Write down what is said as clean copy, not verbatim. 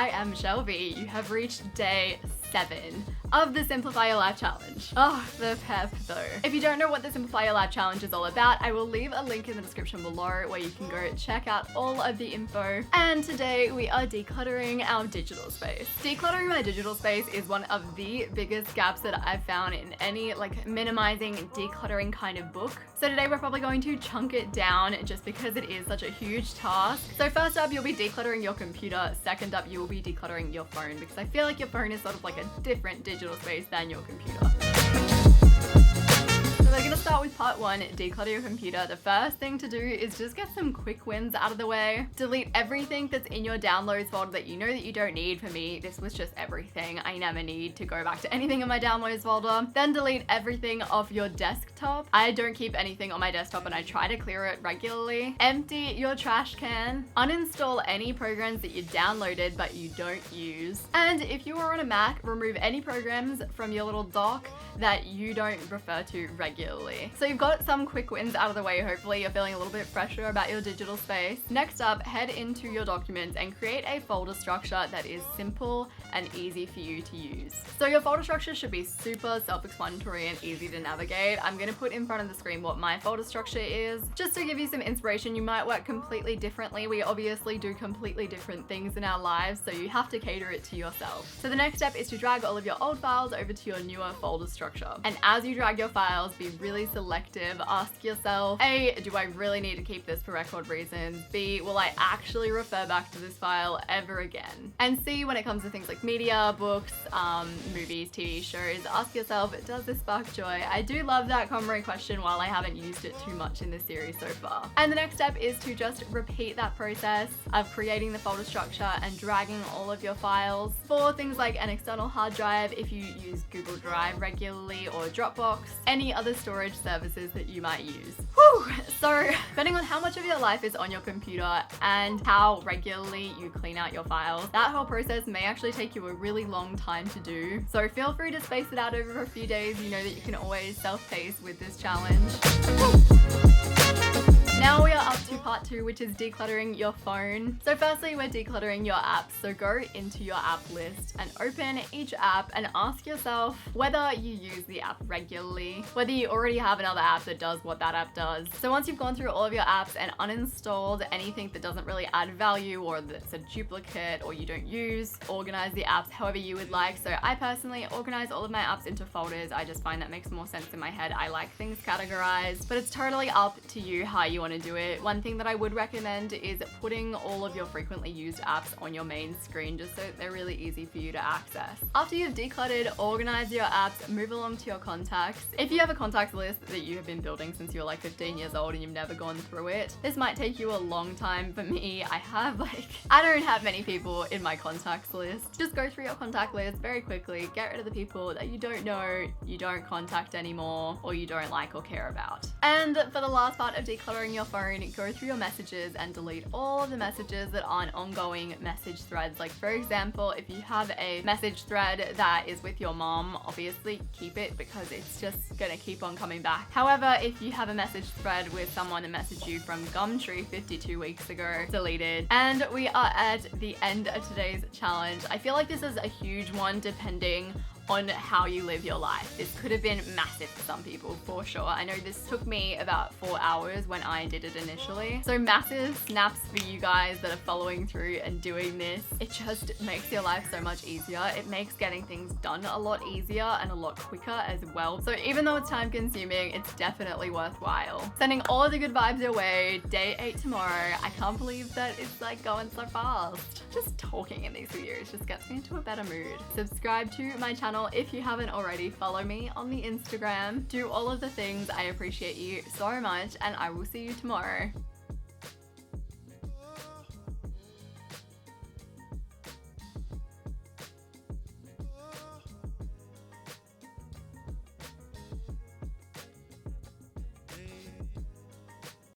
I am Shelby. You have reached day 7 of the Simplify Your Life Challenge. Oh, the pep though. If you don't know what the Simplify Your Life Challenge is all about, I will leave a link in the description below where you can go check out all of the info. And today we are decluttering our digital space. Decluttering my digital space is one of the biggest gaps that I've found in any minimizing, decluttering kind of book. So today we're probably going to chunk it down just because it is such a huge task. So first up, you'll be decluttering your computer. Second up, you will be decluttering your phone, because I feel like your phone is sort of like a different digital space than your computer. So we're gonna start with part 1, declutter your computer. The first thing to do is just get some quick wins out of the way. Delete everything that's in your downloads folder that you know that you don't need. For me, this was just everything. I never need to go back to anything in my downloads folder. Then delete everything off your desktop. I don't keep anything on my desktop and I try to clear it regularly. Empty your trash can. Uninstall any programs that you downloaded but you don't use. And if you are on a Mac, remove any programs from your little dock that you don't refer to regularly. So you've got some quick wins out of the way. Hopefully you're feeling a little bit fresher about your digital space. Next up, head into your documents and create a folder structure that is simple and easy for you to use. So your folder structure should be super self-explanatory and easy to navigate. I'm gonna put in front of the screen what my folder structure is, just to give you some inspiration. You might work completely differently. We obviously do completely different things in our lives, so you have to cater it to yourself. So the next step is to drag all of your old files over to your newer folder structure. And as you drag your files, be really selective. Ask yourself, A, do I really need to keep this for record reasons? B, will I actually refer back to this file ever again? And C, when it comes to things like media, books, movies, TV shows, ask yourself, does this spark joy? I do love that common question while I haven't used it too much in this series so far. And the next step is to just repeat that process of creating the folder structure and dragging all of your files. For things like an external hard drive, if you use Google Drive regularly, or Dropbox, any other storage services that you might use. Whew! So, depending on how much of your life is on your computer and how regularly you clean out your files, that whole process may actually take you a really long time to do. So feel free to space it out over a few days. You know that you can always self-pace with this challenge. Now we are up to part 2, which is decluttering your phone. So firstly, we're decluttering your apps. So go into your app list and open each app and ask yourself whether you use the app regularly, whether you already have another app that does what that app does. So once you've gone through all of your apps and uninstalled anything that doesn't really add value or that's a duplicate or you don't use, organize the apps however you would like. So I personally organize all of my apps into folders. I just find that makes more sense in my head. I like things categorized, but it's totally up to you how you want to do it. One thing that I would recommend is putting all of your frequently used apps on your main screen just so they're really easy for you to access. After you've decluttered, organize your apps, move along to your contacts. If you have a contacts list that you have been building since you were 15 years old and you've never gone through it, this might take you a long time. For me, I don't have many people in my contacts list. Just go through your contact list very quickly, get rid of the people that you don't know, you don't contact anymore, or you don't like or care about. And for the last part of decluttering your phone, go through your messages and delete all of the messages that aren't ongoing message threads. Like for example, if you have a message thread that is with your mom, obviously keep it because it's just gonna keep on coming back. However, if you have a message thread with someone that messaged you from Gumtree 52 weeks ago, delete it. And we are at the end of today's challenge. I feel like this is a huge one depending on how you live your life. This could have been massive for some people, for sure. I know this took me about 4 hours when I did it initially. So massive snaps for you guys that are following through and doing this. It just makes your life so much easier. It makes getting things done a lot easier and a lot quicker as well. So even though it's time consuming, it's definitely worthwhile. Sending all of the good vibes your way. Day 8 tomorrow. I can't believe that it's going so fast. Just talking in these videos just gets me into a better mood. Subscribe to my channel if you haven't already. Follow me on the Instagram. Do all of the things. I appreciate you so much and I will see you tomorrow.